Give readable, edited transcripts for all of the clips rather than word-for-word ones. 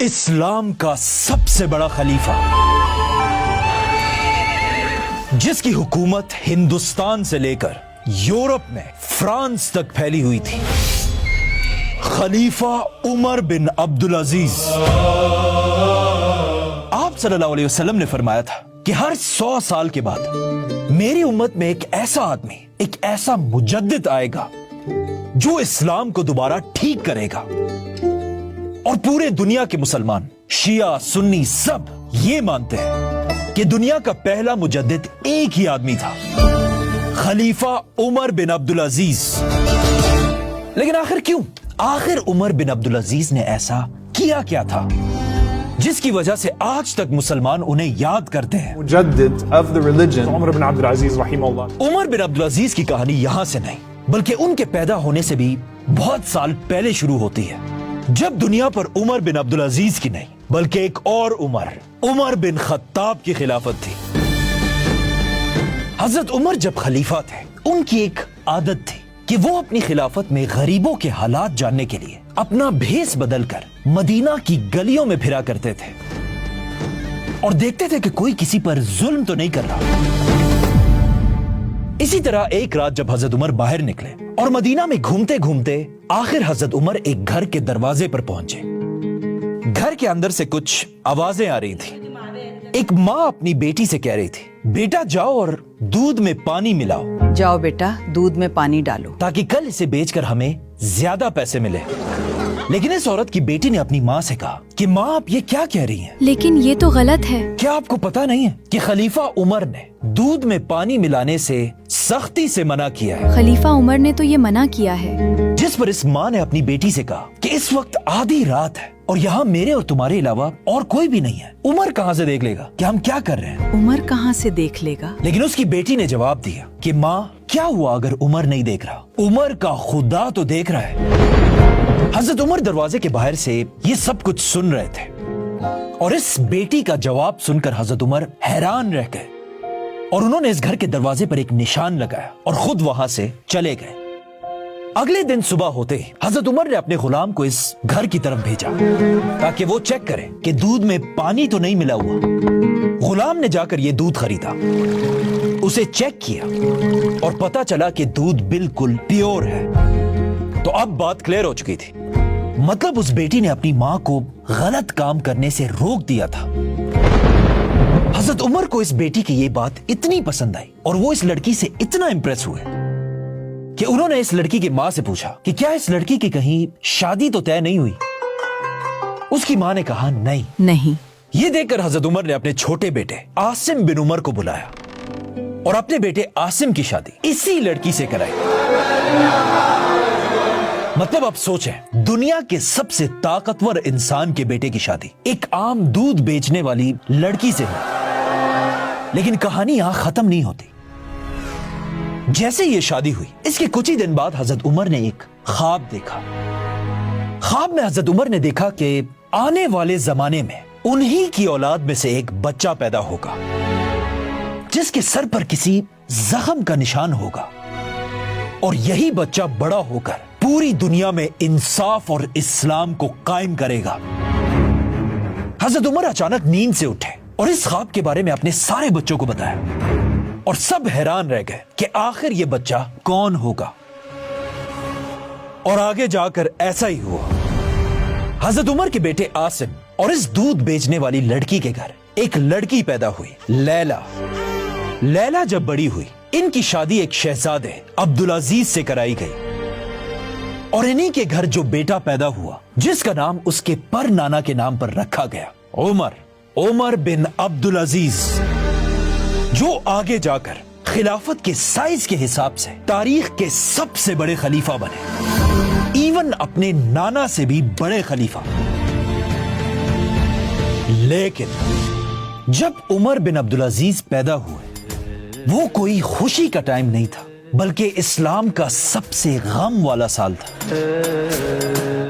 اسلام کا سب سے بڑا خلیفہ جس کی حکومت ہندوستان سے لے کر یورپ میں فرانس تک پھیلی ہوئی تھی، خلیفہ عمر بن عبدالعزیز۔ آپ صلی اللہ علیہ وسلم نے فرمایا تھا کہ ہر 100 سال کے بعد میری امت میں ایک ایسا آدمی، ایک ایسا مجدد آئے گا جو اسلام کو دوبارہ ٹھیک کرے گا، اور پورے دنیا کے مسلمان، شیعہ سنی سب یہ مانتے ہیں کہ دنیا کا پہلا مجدد ایک ہی آدمی تھا، خلیفہ عمر بن عبدالعزیز۔ لیکن آخر کیوں؟ آخر عمر بن عبدالعزیز نے ایسا کیا کیا تھا جس کی وجہ سے آج تک مسلمان انہیں یاد کرتے ہیں؟ مجدد of the religion عمر بن عبدالعزیز رحمہ اللہ۔ عمر بن عبدالعزیز کی کہانی یہاں سے نہیں بلکہ ان کے پیدا ہونے سے بھی بہت سال پہلے شروع ہوتی ہے، جب دنیا پر عمر بن عبدالعزیز کی نہیں بلکہ ایک اور عمر بن خطاب کی خلافت تھی۔ حضرت عمر جب خلیفہ تھے، ان کی ایک عادت تھی کہ وہ اپنی خلافت میں غریبوں کے حالات جاننے کے لیے اپنا بھیس بدل کر مدینہ کی گلیوں میں پھرا کرتے تھے اور دیکھتے تھے کہ کوئی کسی پر ظلم تو نہیں کر رہا۔ اسی طرح ایک رات جب حضرت عمر باہر نکلے اور مدینہ میں گھومتے گھومتے آخر حضرت عمر ایک گھر کے دروازے پر پہنچے۔ گھر کے اندر سے کچھ آوازیں آ رہی تھی۔ ایک ماں اپنی بیٹی سے کہہ رہی تھی، بیٹا جاؤ اور دودھ میں پانی ملاؤ، جاؤ بیٹا دودھ میں پانی ڈالو تاکہ کل اسے بیچ کر ہمیں زیادہ پیسے ملے۔ لیکن اس عورت کی بیٹی نے اپنی ماں سے کہا کہ ماں آپ یہ کیا کہہ رہی ہیں؟ لیکن یہ تو غلط ہے۔ کیا آپ کو پتا نہیں ہے کہ خلیفہ عمر نے دودھ میں پانی ملانے سے سختی سے منع کیا ہے؟ خلیفہ عمر نے تو یہ منع کیا ہے۔ جس پر اس ماں نے اپنی بیٹی سے کہا کہ اس وقت آدھی رات ہے اور یہاں میرے اور تمہارے علاوہ اور کوئی بھی نہیں ہے، عمر کہاں سے دیکھ لے گا کہ ہم کیا کر رہے ہیں؟ عمر کہاں سے دیکھ لے گا؟ لیکن اس کی بیٹی نے جواب دیا کہ ماں کیا ہوا اگر عمر نہیں دیکھ رہا؟ عمر کا خدا تو دیکھ رہا ہے۔ حضرت عمر دروازے کے باہر سے یہ سب کچھ سن رہے تھے اور اس بیٹی کا جواب سن کر حضرت عمر حیران رہ گئے، اور انہوں نے اس گھر کے دروازے پر ایک نشان لگایا اور خود وہاں سے چلے گئے۔ اگلے دن صبح ہوتے ہی حضرت عمر نے اپنے غلام کو اس گھر کی طرف بھیجا تاکہ وہ چیک کرے کہ دودھ میں پانی تو نہیں ملا ہوا۔ غلام نے جا کر یہ دودھ خریدا، اسے چیک کیا اور پتا چلا کہ دودھ بالکل پیور ہے۔ تو اب بات کلیئر ہو چکی تھی، مطلب اس بیٹی نے اپنی ماں کو غلط کام کرنے سے روک دیا تھا۔ حضرت عمر کو اس بیٹی کی یہ بات اتنی پسند آئی اور وہ اس لڑکی سے اتنا امپریس ہوئے کہ انہوں نے اس لڑکی کی ماں سے پوچھا کہ کیا اس لڑکی کی کہیں شادی تو طے نہیں ہوئی؟ اس کی ماں نے کہا نہیں۔ یہ دیکھ کر حضرت عمر نے اپنے چھوٹے بیٹے عاصم بن عمر کو بلایا اور اپنے بیٹے عاصم کی شادی اسی لڑکی سے کرائی۔ مطلب اب سوچیں، دنیا کے سب سے طاقتور انسان کے بیٹے کی شادی ایک عام دودھ بیچنے والی لڑکی سے ہوئی۔ لیکن کہانی یہاں ختم نہیں ہوتی۔ جیسے یہ شادی ہوئی، اس کے کچھ ہی دن بعد حضرت عمر نے ایک خواب دیکھا۔ خواب میں حضرت عمر نے دیکھا کہ آنے والے زمانے میں انہی کی اولاد میں سے ایک بچہ پیدا ہوگا جس کے سر پر کسی زخم کا نشان ہوگا، اور یہی بچہ بڑا ہو کر پوری دنیا میں انصاف اور اسلام کو قائم کرے گا۔ حضرت عمر اچانک نیند سے اٹھے اور اس خواب کے بارے میں اپنے سارے بچوں کو بتایا، اور سب حیران رہ گئے کہ آخر یہ بچہ کون ہوگا۔ اور آگے جا کر ایسا ہی ہوا۔ حضرت عمر کے بیٹے عاصم اور اس دودھ بیچنے والی لڑکی کے گھر ایک لڑکی پیدا ہوئی، لیلا جب بڑی ہوئی، ان کی شادی ایک شہزادے عبدالعزیز سے کرائی گئی، اور انہی کے گھر جو بیٹا پیدا ہوا جس کا نام اس کے پر نانا کے نام پر رکھا گیا، عمر بن عبدالعزیز، جو آگے جا کر خلافت کے سائز کے حساب سے تاریخ کے سب سے بڑے خلیفہ بنے، ایون اپنے نانا سے بھی بڑے خلیفہ۔ لیکن جب عمر بن عبدالعزیز پیدا ہوئے، وہ کوئی خوشی کا ٹائم نہیں تھا بلکہ اسلام کا سب سے غم والا سال تھا،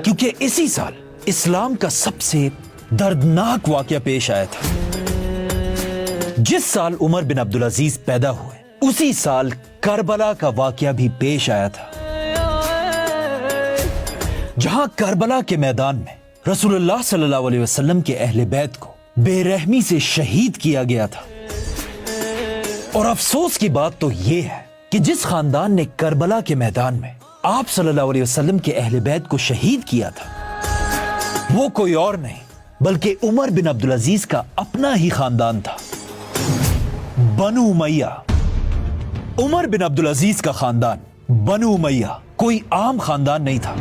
کیونکہ اسی سال اسلام کا سب سے دردناک واقعہ پیش آیا تھا۔ جس سال عمر بن عبدالعزیز پیدا ہوئے، اسی سال کربلا کا واقعہ بھی پیش آیا تھا، جہاں کربلا کے میدان میں रसूलुल्लाह सल्लल्लाहु अलैहि वसल्लम के अहले बैत को बेरहमी से शहीद किया गया था। और अफसोस की बात तो ये है कि जिस खानदान ने करबला के मैदान में आप सल्लल्लाहु अलैहि वसल्लम के अहले बैत को शहीद किया था वो कोई और नहीं बल्कि उमर बिन अब्दुल अजीज का अपना ही खानदान था, बनु उमैया। उमर बिन अब्दुल अजीज का खानदान बनु उमैया कोई आम खानदान नहीं था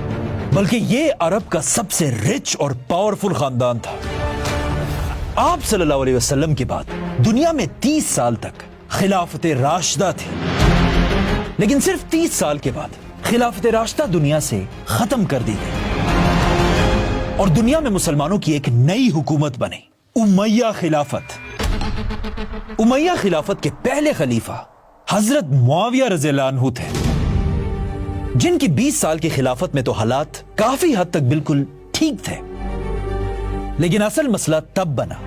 बल्कि ये अरब का सबसे रिच और पावरफुल खानदान था। आप सल्लल्लाहु अलैहि वसल्लम के बाद दुनिया में 30 साल तक खिलाफत राशिदा थी, लेकिन सिर्फ 30 साल के बाद खिलाफत राशिदा दुनिया से खत्म कर दी गई और दुनिया में मुसलमानों की एक नई हुकूमत बनी, उमैया खिलाफत। उमैया खिलाफत के पहले खलीफा हजरत मुआविया रज़ियल्लाहु अन्हु थे, जिनकी 20 साल की खिलाफत में तो हालात काफी हद तक बिल्कुल ठीक थे। लेकिन असल मसला तब बना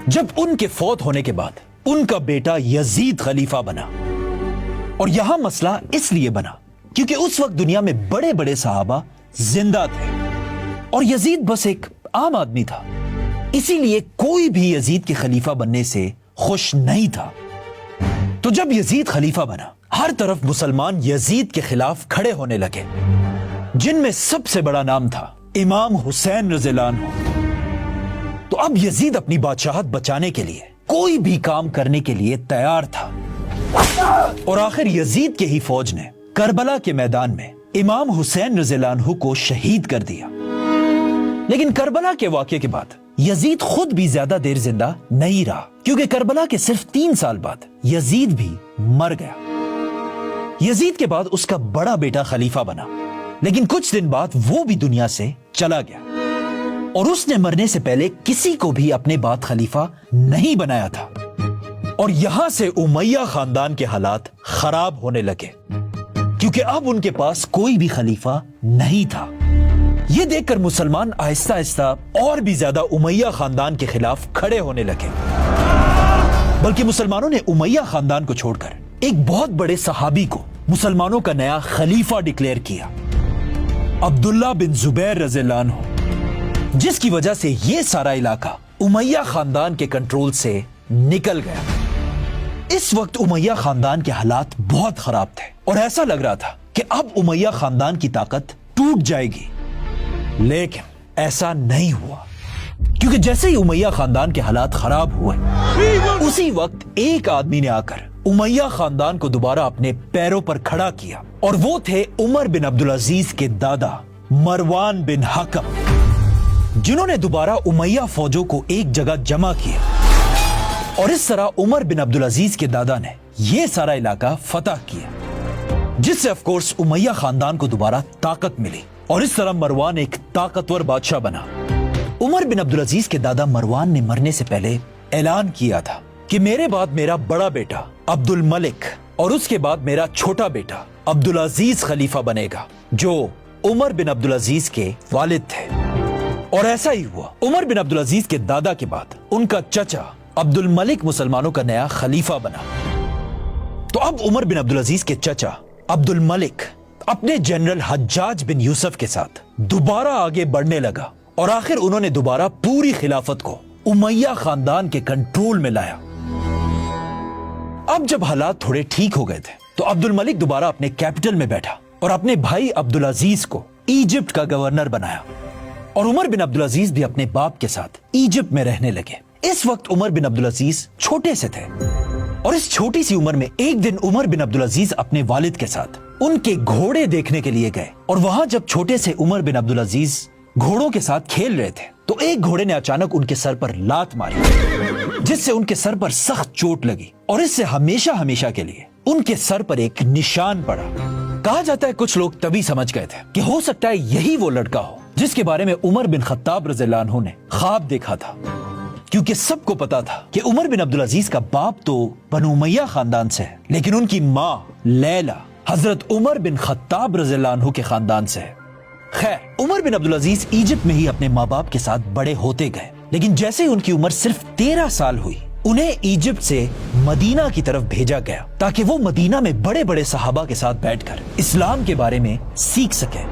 जब उनके फौत होने के बाद उनका बेटा यजीद खलीफा बना। और यहां मसला इसलिए बना क्योंकि उस वक्त दुनिया में बड़े बड़े सहाबा जिंदा थे और यजीद बस एक आम आदमी था, इसीलिए कोई भी यजीद के खलीफा बनने से खुश नहीं था। तो जब यजीद खलीफा बना हर तरफ मुसलमान यजीद के खिलाफ खड़े होने लगे, जिनमें सबसे बड़ा नाम था इमाम हुसैन रज़ियल्लाहु अन्हु। तो अब यजीद अपनी बादशाहत बचाने के लिए कोई भी काम करने के लिए तैयार था और आखिर यजीद के ही फौज ने करबला के मैदान में इमाम हुसैन रज़ियल्लाहु अन्हु को शहीद कर दिया। लेकिन करबला के वाक़े के बाद यजीद खुद भी ज्यादा देर जिंदा नहीं रहा, क्योंकि करबला के सिर्फ 3 साल बाद यजीद भी मर गया। यजीद के बाद उसका बड़ा बेटा खलीफा बना, लेकिन कुछ दिन बाद वो भी दुनिया से चला गया और उसने मरने से पहले किसी को भी अपने बाद खलीफा नहीं बनाया था। और यहां से उमैया खानदान के हालात खराब होने लगे, क्योंकि अब उनके पास कोई भी खलीफा नहीं था। ये देखकर मुसलमान आहिस्ता आहिस्ता और भी ज्यादा उमैया खानदान के खिलाफ खड़े होने लगे। बल्कि मुसलमानों ने उमैया खानदान को छोड़कर एक बहुत बड़े सहाबी को मुसलमानों का नया खलीफा डिक्लेयर किया, अब्दुल्ला बिन जुबैर रज़ियल्लाहु अन्हु, जिसकी वजह से ये सारा इलाका उमैया खानदान के कंट्रोल से निकल गया। इस वक्त उमैया खानदान के हालात बहुत खराब थे और ऐसा लग रहा था कि अब उमैया खानदान की ताकत टूट जाएगी। लेकिन ऐसा नहीं हुआ, क्योंकि जैसे ही उमैया खानदान के हालात खराब हुए उसी वक्त एक आदमी ने आकर उमैया खानदान को दोबारा अपने पैरों पर खड़ा किया, और वो थे उमर बिन अब्दुल अजीज के दादा मरवान बिन हकम, जिन्होंने दोबारा उमैया फौजों को एक जगह जमा किया। और इस तरह उमर बिन अब्दुल अजीज के दादा ने यह सारा इलाका फतह किया, जिससे ऑफ कोर्स उमैया खानदान को दोबारा ताकत मिली और इस तरह मरवान एक ताकतवर बादशाह बना। उमर बिन अब्दुल अजीज के दादा मरवान ने मरने से पहले ऐलान किया था कि मेरे बाद मेरा बड़ा बेटा अब्दुल मलिक और उसके बाद मेरा छोटा बेटा अब्दुल अजीज खलीफा बनेगा, जो उमर बिन अब्दुल अजीज के वालिद थे। और ऐसा ही हुआ। उमर बिन अब्दुल अजीज के दादा के बाद उनका चचा अब्दुल मलिक मुसलमानों का नया खलीफा बना। तो अब उमर बिन अब्दुल अजीज के चचा अब्दुल मलिक अपने जनरल हज्जाज बिन यूसुफ के साथ दोबारा आगे बढ़ने लगा और आखिर उन्होंने दोबारा पूरी खिलाफत को उमैया खानदान के कंट्रोल में लाया। अब जब हालात थोड़े ठीक हो गए थे तो अब्दुल मलिक दोबारा अपने कैपिटल में बैठा और अपने भाई अब्दुल अजीज को इजिप्ट का गवर्नर बनाया और उमर बिन अब्दुल अजीज भी अपने बाप के साथ इजिप्ट में रहने लगे। इस वक्त उमर बिन अब्दुल अजीज छोटे से थे और इस छोटी सी उम्र में एक दिन उमर बिन अब्दुल अजीज अपने वालिद के साथ उनके घोड़े देखने के लिए गए और वहां जब छोटे से उमर बिन अब्दुल अजीज घोड़ों के साथ खेल रहे थे तो एक घोड़े ने अचानक उनके सर पर लात मारी, जिससे उनके सर पर सख्त चोट लगी और इससे हमेशा हमेशा के लिए उनके सर पर एक निशान पड़ा। कहा जाता है कुछ लोग तभी समझ गए थे कि हो सकता है यही वो लड़का हो जिसके बारे में उमर बिन खत्ताब रज़ियल्लाहु अन्हु ने ख्वाब देखा था, क्योंकि सबको पता था कि उमर बिन अब्दुल अजीज का बाप तो बनु उमैया खानदान से है, लेकिन उनकी माँ लैला हजरत उमर बिन खत्ताब रज़ियल्लाहु अन्हु के खानदान से है। खैर, उमर बिन अब्दुल अजीज इजिप्ट में ही अपने माँ बाप के साथ बड़े होते गए, लेकिन जैसे ही उनकी उम्र सिर्फ 13 साल हुई उन्हें इजिप्ट से मदीना की तरफ भेजा गया ताकि वो मदीना में बड़े बड़े सहाबा के साथ बैठकर इस्लाम के बारे में सीख सके।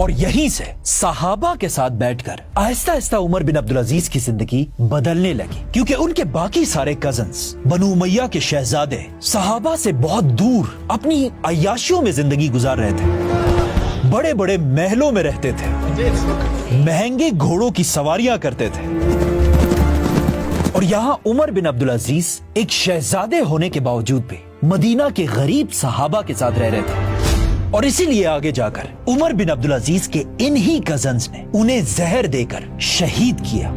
और यहीं से सहाबा के साथ बैठकर आहिस्ता आहिस्ता उमर बिन अब्दुल अजीज की जिंदगी बदलने लगी, क्योंकि उनके बाकी सारे कजन्स बनु उमैया के शहजादे सहाबा से बहुत दूर अपनी अय्याशियों में जिंदगी गुजार रहे थे, बड़े बड़े महलों में रहते थे, महंगे घोड़ों की सवारियां करते थे। और यहाँ उमर बिन अब्दुल अजीज एक शहजादे होने के बावजूद भी मदीना के गरीब सहाबा के साथ रह रहे थे, और इसीलिए आगे जाकर उमर बिन अब्दुल अजीज के इन्हीं कजन्स ने उन्हें जहर देकर शहीद किया।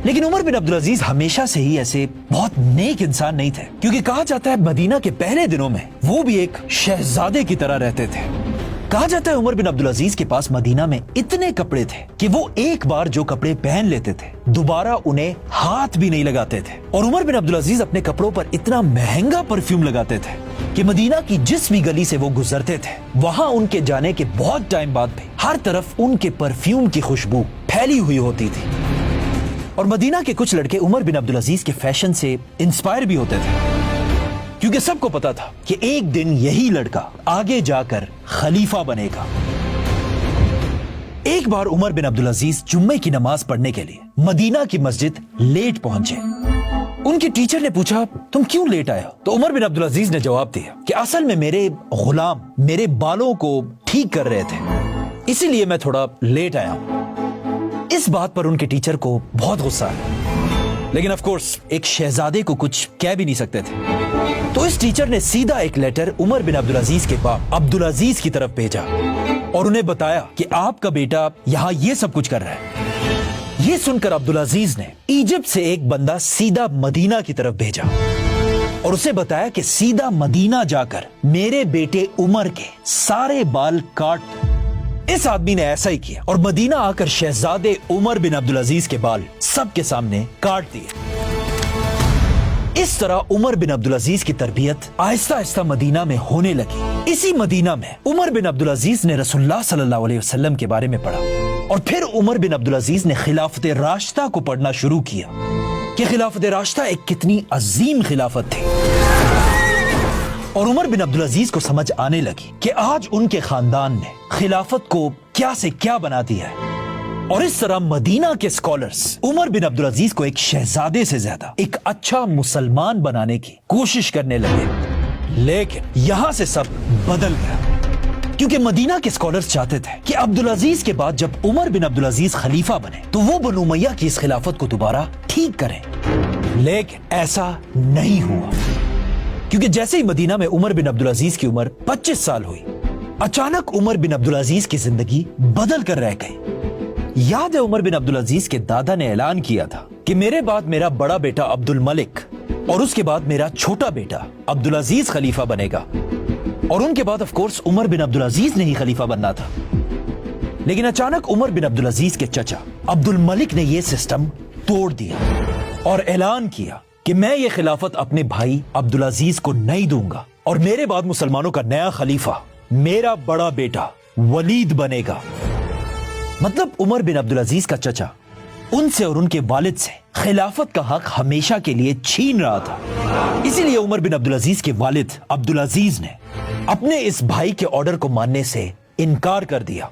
लेकिन उमर बिन अब्दुल अजीज हमेशा से ही ऐसे बहुत नेक इंसान नहीं थे, क्योंकि कहा जाता है मदीना के पहले दिनों में वो भी एक शहजादे की तरह रहते थे। कहा जाता है उमर बिन अब्दुल अजीज के पास मदीना में इतने कपड़े थे कि वो एक बार जो कपड़े पहन लेते थे दोबारा उन्हें हाथ भी नहीं लगाते थे। और उमर बिन अब्दुल अजीज अपने कपड़ों पर इतना महंगा परफ्यूम लगाते थे कि मदीना की जिस भी गली से वो गुजरते थे वहां उनके जाने के बहुत टाइम बाद भी हर तरफ उनके परफ्यूम की खुशबू फैली हुई होती थी। और मदीना के कुछ लड़के उमर बिन अब्दुल अजीज के फैशन से इंस्पायर भी होते थे, क्योंकि सबको पता था कि एक दिन यही लड़का आगे जाकर खलीफा बनेगा। एक बार उमर बिन अब्दुल अजीज जुम्मे की नमाज पढ़ने के लिए मदीना की मस्जिद लेट पहुंचे। उनके टीचर ने पूछा, तुम क्यों लेट आए हो? तो उमर बिन अब्दुल अजीज ने जवाब दिया कि असल में मेरे गुलाम मेरे बालों को ठीक कर रहे थे, इसीलिए मैं थोड़ा लेट आया हूं। इस बात पर उनके टीचर को बहुत गुस्सा आया, लेकिन ऑफ कोर्स एक शहजादे को कुछ कह भी नहीं सकते थे। तो इस टीचर ने सीधा एक लेटर उमर बिन अब्दुल अजीज के बाप अब्दुल अजीज की तरफ भेजा और उन्हें बताया कि आपका बेटा यहाँ ये सब कुछ कर रहा है। ये सुनकर अब्दुल अजीज ने इजिप्ट से एक बंदा सीधा मदीना की तरफ भेजा और उसे बताया कि सीधा मदीना जाकर मेरे बेटे उमर के सारे बाल काट। इस आदमी ने ऐसा ही किया और मदीना आकर शहजादे उमर बिन अब्दुल अजीज के बाल सबके सामने काट दिए। इस तरह उमर बिन अब्दुल अजीज की तरबियत आहिस्ता आहिस्ता मदीना में होने लगी। इसी मदीना में उमर बिन अब्दुल अजीज ने रसूलुल्लाह सल्लल्लाहु अलैहि वसल्लम के बारे में पढ़ा और फिर उमर बिन अब्दुल अजीज ने खिलाफत राशिदा को पढ़ना शुरू किया कि खिलाफत राशिदा एक कितनी अजीम खिलाफत थी। और उमर बिन अब्दुल अजीज को समझ आने लगी कि आज उनके खानदान ने खिलाफत को क्या से क्या बना दिया है। और इस तरह मदीना के स्कॉलर्स उमर बिन अब्दुल अजीज को एक शहजादे से ज्यादा एक अच्छा मुसलमान बनाने की कोशिश करने लगे। लेकिन यहां से सब बदल गया, क्योंकि मदीना के स्कॉलर्स चाहते थे कि अब्दुल अजीज के बाद जब उमर बिन अब्दुल अजीज खलीफा बने तो वो बनु उमैया की इस खिलाफत को दोबारा ठीक करें। लेकिन ऐसा नहीं हुआ, क्योंकि जैसे ही मदीना में उमर बिन अब्दुल अजीज की उम्र 25 साल हुई, अचानक उमर बिन अब्दुल अजीज की जिंदगी बदल कर रह गई। याद है उमर बिन अब्दुल अजीज के दादा ने ऐलान किया था कि मेरे बाद मेरा बड़ा बेटा अब्दुल मलिक और उसके बाद मेरा छोटा बेटा अब्दुल अजीज खलीफा बनेगा। और उनके बाद ऑफ कोर्स उमर बिन अब्दुल अजीज ने ही खलीफा बनना था। लेकिन अचानक उमर बिन अब्दुल अजीज के चचा अब्दुल मलिक ने यह सिस्टम तोड़ दिया और ऐलान किया कि मैं ये खिलाफत अपने भाई अब्दुल अजीज को नहीं दूंगा और मेरे बाद मुसलमानों का नया खलीफा मेरा बड़ा बेटा वलीद बनेगा। मतलब उमर बिन अब्दुल अजीज का चचा उनसे और उनके वालिद से खिलाफत का हक हमेशा के लिए छीन रहा था। इसीलिए उमर बिन अब्दुल अजीज के वालिद अब्दुल अजीज ने अपने इस भाई के ऑर्डर को मानने से इनकार कर दिया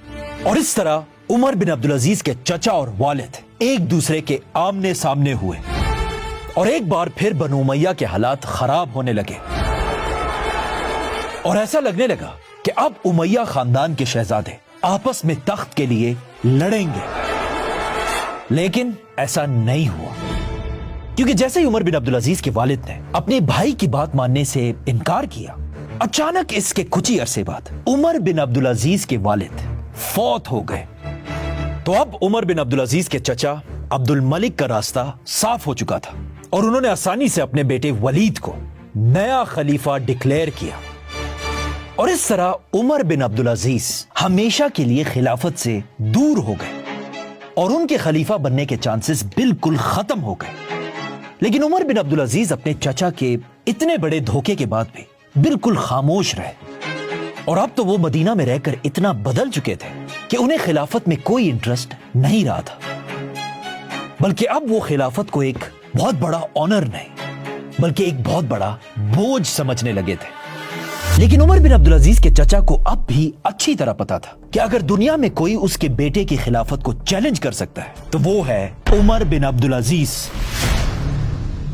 और इस तरह उमर बिन अब्दुल अजीज के चचा और वालिद एक दूसरे के आमने सामने हुए और एक बार फिर बनु उमैया के हालात खराब होने लगे और ऐसा लगने लगा कि अब उमैया खानदान के शहजादे आपस में तख्त के लिए लड़ेंगे। लेकिन ऐसा नहीं हुआ, क्योंकि जैसे ही उमर बिन अब्दुल अजीज के वालिद ने अपने भाई की बात मानने से इनकार किया, अचानक इसके कुछ ही अरसे बाद उमर बिन अब्दुल अजीज के वालिद फौत हो गए। तो अब उमर बिन अब्दुल अजीज के चचा अब्दुल मलिक का रास्ता साफ हो चुका था और उन्होंने आसानी से अपने बेटे वलीद को नया खलीफा डिक्लेयर किया। और इस तरह उमर बिन अब्दुल अजीज हमेशा के लिए खिलाफत से दूर हो गए और उनके खलीफा बनने के चांसेस बिल्कुल खत्म हो गए। लेकिन उमर बिन अब्दुल अजीज अपने चचा के इतने बड़े धोखे के बाद भी बिल्कुल खामोश रहे और अब तो वो मदीना में रहकर इतना बदल चुके थे कि उन्हें खिलाफत में कोई इंटरेस्ट नहीं रहा था, बल्कि अब वो खिलाफत को एक बहुत बड़ा ऑनर नहीं बल्कि एक बहुत बड़ा बोझ समझने लगे थे। लेकिन उमर बिन अब्दुल अजीज के चचा को अब भी अच्छी तरह पता था कि अगर दुनिया में कोई उसके बेटे की खिलाफत को चैलेंज कर सकता है तो वो है उमर बिन अब्दुल अजीज।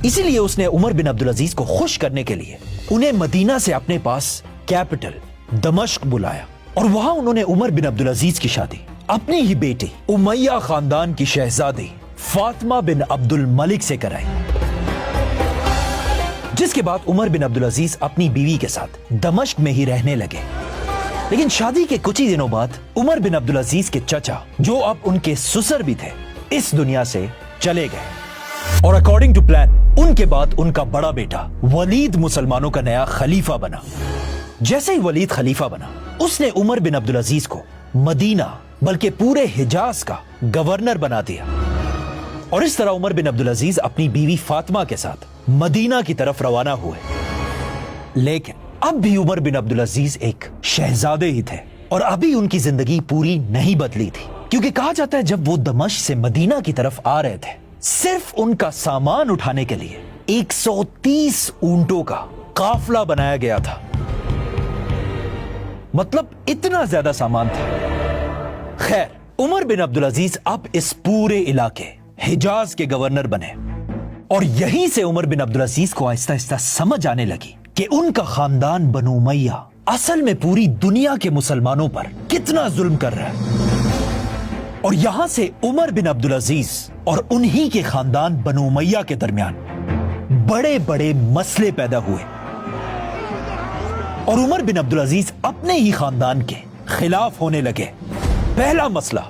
इसीलिए उसने उमर बिन अब्दुल अजीज को खुश करने के लिए उन्हें मदीना से अपने पास कैपिटल दमिश्क बुलाया और वहां उन्होंने उमर बिन अब्दुल अजीज की शादी अपनी ही बेटी उमैया खानदान की शहजादी फातिमा बिन अब्दुल मलिक से कराई, जिसके बाद उमर बिन अब्दुल अजीज अपनी बीवी के साथ दमिश्क में ही रहने लगे। लेकिन शादी के कुछ ही दिनों बाद उमर बिन अब्दुल अजीज के चचा, जो अब उनके ससुर भी थे, इस दुनिया से चले गए और अकॉर्डिंग टू प्लान उनके बाद उनका बड़ा बेटा वलीद मुसलमानों का नया खलीफा बना। जैसे ही वलीद खलीफा बना, उसने उमर बिन अब्दुल अजीज को मदीना बल्कि पूरे हिजाज का गवर्नर बना दिया और इस तरह उमर बिन अब्दुल अजीज अपनी बीवी फातिमा के साथ मदीना की तरफ रवाना हुए। लेकिन अब भी उमर बिन अब्दुल अजीज एक शहजादे ही थे और अभी उनकी जिंदगी पूरी नहीं बदली थी, क्योंकि कहा जाता है जब वो दमिश्क से मदीना की तरफ आ रहे थे, सिर्फ उनका सामान उठाने के लिए 130 ऊंटों का काफला बनाया गया था। मतलब इतना ज्यादा सामान था। खैर, उमर बिन अब्दुल अजीज अब इस पूरे इलाके हिजाज के गवर्नर बने और यहीं से उमर बिन अब्दुल अजीज को आहिस्ता आहिस्ता समझ आने लगी कि उनका खानदान बनु उमैया असल में पूरी दुनिया के मुसलमानों पर कितना जुल्म कर रहा है। और यहां से उमर बिन अब्दुल अजीज और उन्हीं के खानदान बनु उमैया के दरमियान बड़े बड़े मसले पैदा हुए और उमर बिन अब्दुल अजीज अपने ही खानदान के खिलाफ होने लगे। पहला मसला,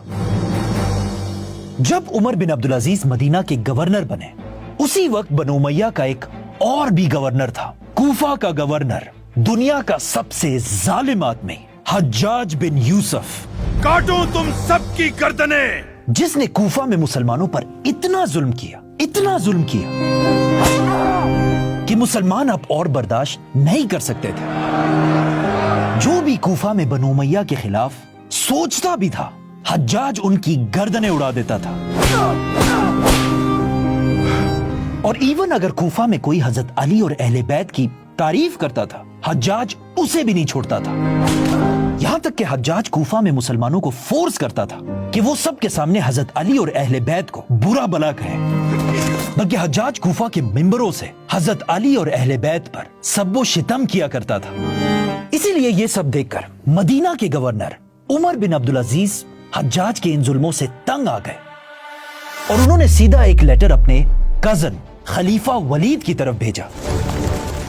जब उमर बिन अब्दुल अजीज मदीना के गवर्नर बने, उसी वक्त बनु उमैया का एक और भी गवर्नर था, कूफा का गवर्नर, दुनिया का सबसे जालिम आदमी हज्जाज बिन यूसुफ। काटो तुम सबकी गर्दनें, जिसने कूफा में मुसलमानों पर इतना जुल्म किया कि मुसलमान अब और बर्दाश्त नहीं कर सकते थे। जो भी कूफा में बनु उमैया के खिलाफ सोचता भी था, हज्जाज उनकी गर्दनें उड़ा देता था। और इवन अगर कूफा में कोई हजरत अली और अहले बैत की तारीफ करता था, हज्जाज उसे भी नहीं छोड़ता था। यहां तक कि हज्जाज कूफा में मुसलमानों को फोर्स करता था कि वो सबके सामने हजरत अली और अहले बैत को बुरा भला कहे। बल्कि हज्जाज कूफा के मिंबरों से हजरत अली और अहले बैत पर सब्बो शितम किया करता था। इसीलिए ये सब देखकर मदीना के गवर्नर उमर बिन अब्दुल अजीज हज्जाज के इन जुल्मों से तंग आ गए और उन्होंने सीधा एक लेटर अपने कजन खलीफा वलीद की तरफ भेजा,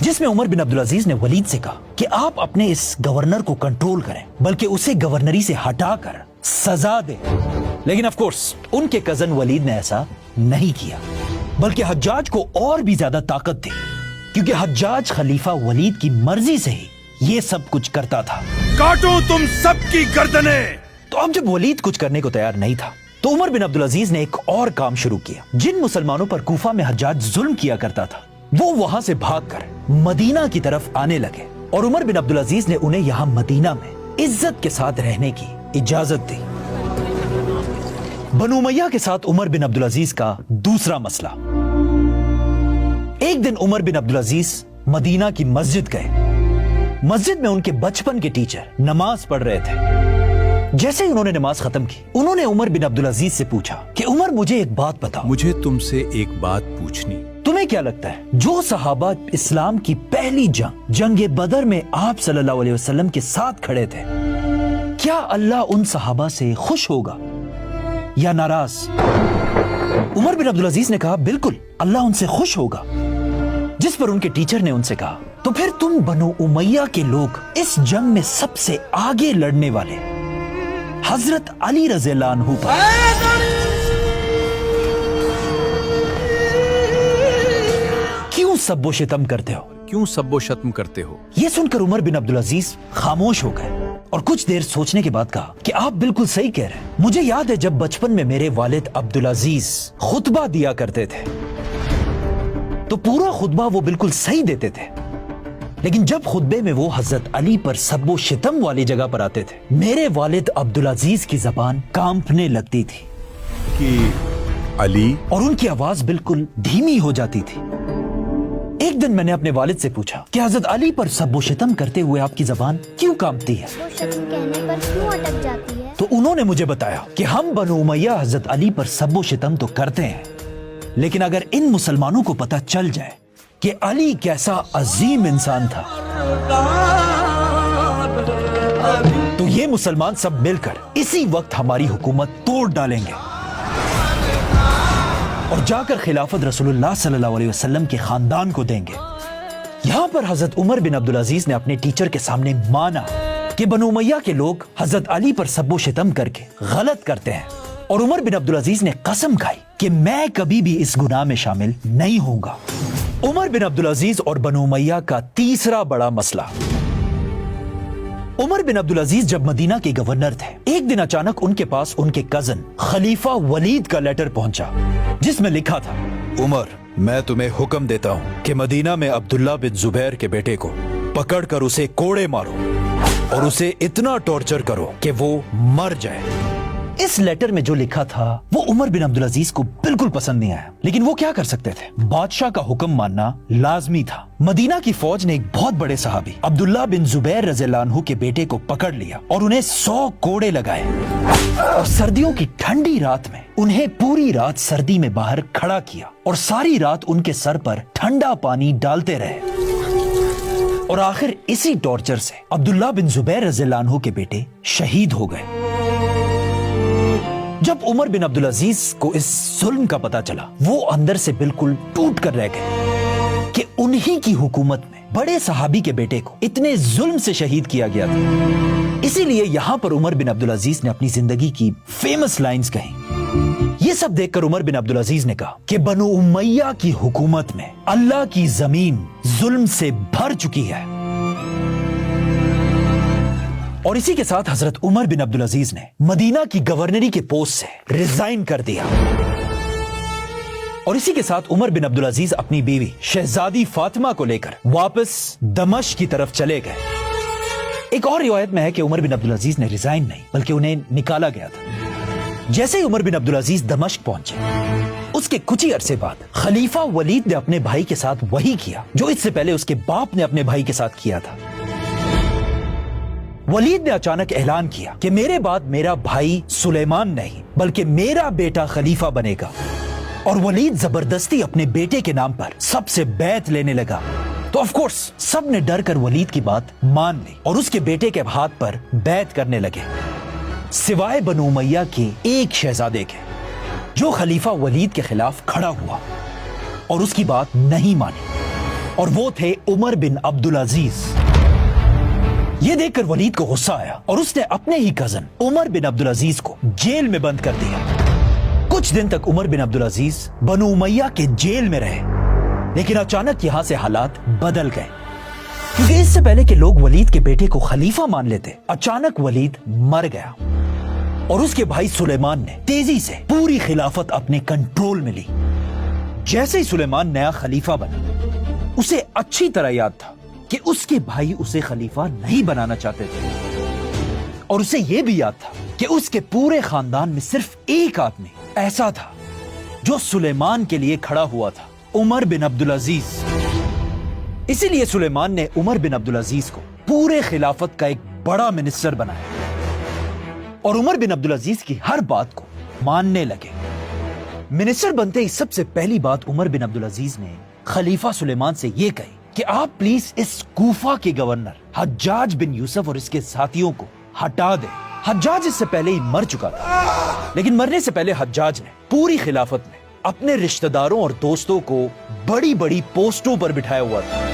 जिसमें उमर बिन अब्दुल अजीज ने वलीद से कहा कि आप अपने इस गवर्नर को कंट्रोल करें, बल्कि उसे गवर्नरी से हटाकर सजा दें। लेकिन ऑफ कोर्स उनके कजन वलीद ने ऐसा नहीं किया, बल्कि हज्जाज को और भी ज्यादा ताकत दी, क्योंकि हज्जाज खलीफा वलीद की मर्जी से ही ये सब कुछ करता था। काटो तुम सबकी गर्दनें। तो अब जब वलीद कुछ करने को तैयार नहीं था, तो उमर बिन अब्दुल अजीज ने एक और काम शुरू किया। जिन मुसलमानों पर कूफा में हज्जाज जुल्म किया करता था, वो वहां से भागकर मदीना की तरफ आने लगे और उमर बिन अब्दुल अजीज ने उन्हें यहाँ मदीना में इज्जत के साथ रहने की इजाजत दी। बनु उमैया के साथ उमर बिन अब्दुल अजीज का दूसरा मसला। एक दिन उमर बिन अब्दुल अजीज मदीना की मस्जिद गए। मस्जिद में उनके बचपन के टीचर नमाज पढ़ रहे थे। जैसे ही उन्होंने नमाज खत्म की, उन्होंने उमर बिन अब्दुल अजीज से पूछा कि उमर, मुझे एक बात बताओ। मुझे तुमसे एक बात पूछनी। तुम्हें क्या लगता है, जो सहाबा इस्लाम की पहली जंग बदर में आप सल्लल्लाहु अलैहि वसल्लम के साथ खड़े थे, क्या अल्लाह उन सहाबा से खुश होगा या नाराज? उमर बिन अब्दुल अजीज ने कहा, बिल्कुल अल्लाह उनसे खुश होगा। जिस पर उनके टीचर ने उनसे कहा, तो फिर तुम बनु उमैया के लोग इस जंग में सबसे आगे लड़ने वाले हजरत अली रज़ियल्लाहु अन्हु पर क्यों सब्बो शितम करते हो? क्यों सब्बो शत्म करते हो? ये सुनकर उमर बिन अब्दुल अजीज खामोश हो गए और कुछ देर सोचने के बाद कहा कि आप बिल्कुल सही कह रहे हैं। मुझे याद है जब बचपन में मेरे वालिद अब्दुल अजीज खुतबा दिया करते थे, तो पूरा खुतबा वो बिल्कुल सही देते थे, लेकिन जब खुतबे में वो हजरत अली पर सब्बो शितम वाली जगह पर आते थे, मेरे वालिद अब्दुल अजीज की जबान कांपने लगती थी कि अली, और उनकी आवाज बिल्कुल धीमी हो जाती थी। एक दिन मैंने अपने वालिद से पूछा कि हजरत अली पर सब्बो शितम करते हुए आपकी जबान क्यों कांपती है, वो शत्म कहने पर क्यों अटक जाती है? तो उन्होंने मुझे बताया कि हम बनु उमैया हजरत अली पर सब्बो शितम तो करते हैं, लेकिन अगर इन मुसलमानों को पता चल जाए कि अली कैसा अजीम इंसान था, तो ये मुसलमान सब मिलकर इसी वक्त हमारी हुकूमत तोड़ डालेंगे और जाकर खिलाफत रसूलुल्लाह सल्लल्लाहु अलैहि वसल्लम के खानदान को देंगे। यहां पर हजरत उमर बिन अब्दुल अजीज ने अपने टीचर के सामने माना कि बनु उमैया के लोग हजरत अली पर सब्बो शितम करके गलत करते हैं, और उमर बिन अब्दुल अजीज ने कसम खाई कि मैं कभी भी इस गुनाह में शामिल नहीं होऊंगा। उमर बिन अब्दुल अजीज और बनु उमैया का तीसरा बड़ा मसला। उमर बिन अब्दुल अजीज जब मदीना के गवर्नर थे, एक दिन अचानक उनके पास उनके कजन खलीफा वलीद का लेटर पहुंचा जिसमें लिखा था, उमर, मैं तुम्हें हुक्म देता हूं कि मदीना में अब्दुल्ला बिन जुबैर के बेटे को पकड़कर उसे कोड़े मारो और उसे इतना टॉर्चर करो कि वो मर जाए। इस लेटर में जो लिखा था वो उमर बिन अब्दुल अजीज को बिल्कुल पसंद नहीं आया, लेकिन वो क्या कर सकते थे, बादशाह का हुक्म मानना लाजमी था। मदीना की फौज ने एक बहुत बड़े सहाबी अब्दुल्ला बिन जुबैर रज़ियल्लाहु अन्हु के बेटे को पकड़ लिया और उन्हें 100 कोड़े लगाए, और सर्दियों की ठंडी रात में उन्हें पूरी रात सर्दी में बाहर खड़ा किया और सारी रात उनके सर पर ठंडा पानी डालते रहे, और आखिर इसी टॉर्चर से अब्दुल्ला बिन जुबैर रज़ियल्लाहु अन्हु के बेटे शहीद हो गए। जब उमर बिन अब्दुल अजीज को इस जुल्म का पता चला, वो अंदर से बिल्कुल टूट कर रह गए कि उन्हीं की हुकूमत में बड़े सहाबी के बेटे को इतने जुल्म से शहीद किया गया था। इसीलिए यहाँ पर उमर बिन अब्दुल अजीज ने अपनी जिंदगी की फेमस लाइंस कही। ये सब देखकर उमर बिन अब्दुल अजीज ने कहा कि बनु उमैया की हुकूमत में अल्लाह की जमीन जुल्म से भर चुकी है, और इसी के साथ हजरत उमर बिन अब्दुल अजीज ने मदीना की गवर्नरी के पोस्ट से रिजाइन कर दिया, और इसी के साथ उमर बिन अब्दुल अजीज अपनी बीवी शहजादी फातिमा को लेकर वापस दमिश्क की तरफ चले गए। एक और रिवायत में है कि उमर बिन अब्दुल अजीज ने रिजाइन नहीं बल्कि उन्हें निकाला गया था। जैसे ही उमर बिन अब्दुल अजीज दमिश्क पहुंचे, उसके कुछ ही अरसे बाद खलीफा वलीद ने अपने भाई के साथ वही किया जो इससे पहले उसके बाप ने अपने भाई के साथ किया था। वलीद ने अचानक ऐलान किया कि मेरे बाद मेरा भाई सुलेमान नहीं बल्कि मेरा बेटा खलीफा बनेगा, और वलीद जबरदस्ती अपने बेटे के नाम पर सबसे बैत लेने लगा। तो ऑफ कोर्स सब ने डर कर वलीद की बात मान ली और उसके बेटे के हाथ पर बैत करने लगे, सिवाय बनु उमैया के एक शहजादे के, जो खलीफा वलीद के खिलाफ खड़ा हुआ और उसकी बात नहीं मानी, और वो थे उमर बिन अब्दुल अजीज। ये देखकर वलीद को गुस्सा आया और उसने अपने ही कजन उमर बिन अब्दुल अजीज को जेल में बंद कर दिया। कुछ दिन तक उमर बिन अब्दुल अजीज बनु उमैया के जेल में रहे, लेकिन अचानक यहां से हालात बदल गए, क्योंकि इससे पहले कि लोग वलीद के बेटे को खलीफा मान लेते, अचानक वलीद मर गया और उसके भाई सुलेमान ने तेजी से पूरी खिलाफत अपने कंट्रोल में ली। जैसे ही सुलेमान नया खलीफा बना, उसे अच्छी तरह याद था कि उसके भाई उसे खलीफा नहीं बनाना चाहते थे, और उसे यह भी याद था कि उसके पूरे खानदान में सिर्फ एक आदमी ऐसा था जो सुलेमान के लिए खड़ा हुआ था, उमर बिन अब्दुल अजीज। इसीलिए सुलेमान ने उमर बिन अब्दुल अजीज को पूरे खिलाफत का एक बड़ा मिनिस्टर बनाया और उमर बिन अब्दुल अजीज की हर बात को मानने लगे। मिनिस्टर बनते ही सबसे पहली बात उमर बिन अब्दुल अजीज ने खलीफा सुलेमान से यह कही कि आप प्लीज इस कूफा के गवर्नर हज्जाज बिन यूसुफ और इसके साथियों को हटा दें। हज्जाज इससे पहले ही मर चुका था, लेकिन मरने से पहले हज्जाज ने पूरी खिलाफत में अपने रिश्तेदारों और दोस्तों को बड़ी बड़ी पोस्टों पर बिठाया हुआ था।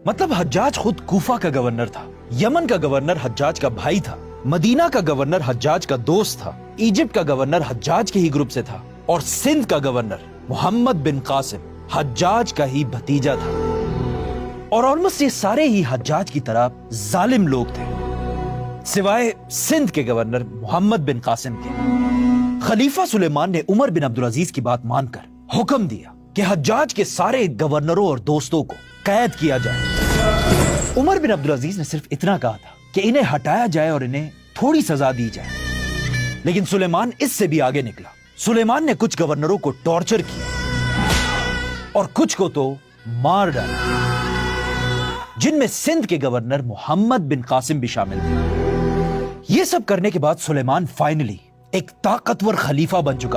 मतलब हज्जाज खुद कूफा का गवर्नर था, यमन का गवर्नर हज्जाज का भाई था, मदीना का गवर्नर हज्जाज का दोस्त था, इजिप्ट का गवर्नर हज्जाज के ही ग्रुप से था, और सिंध का गवर्नर मोहम्मद बिन कासिम हज्जाज का ही भतीजा था। और ऑलमोस्ट ये सारे ही हज्जाज की तरह जालिम लोग थे, सिवाय सिंध के गवर्नर मोहम्मद बिन कासिम के। खलीफा सुलेमान ने उमर बिन अब्दुल अजीज की बात मानकर हुक्म दिया कि हज्जाज के सारे गवर्नरों और दोस्तों को कैद किया जाए। उमर बिन अब्दुल अजीज ने सिर्फ इतना कहा था कि इन्हें हटाया जाए और इन्हें थोड़ी सजा दी जाए, लेकिन सुलेमान इससे भी आगे निकला। सुलेमान ने कुछ गवर्नरों को टॉर्चर किया और कुछ को तो मार डाला, जिनमें सिंध के गवर्नर मोहम्मद बिन कासिम भी शामिल थे। ये सब करने के बाद सुलेमान फाइनली एक ताकतवर खलीफा बन चुका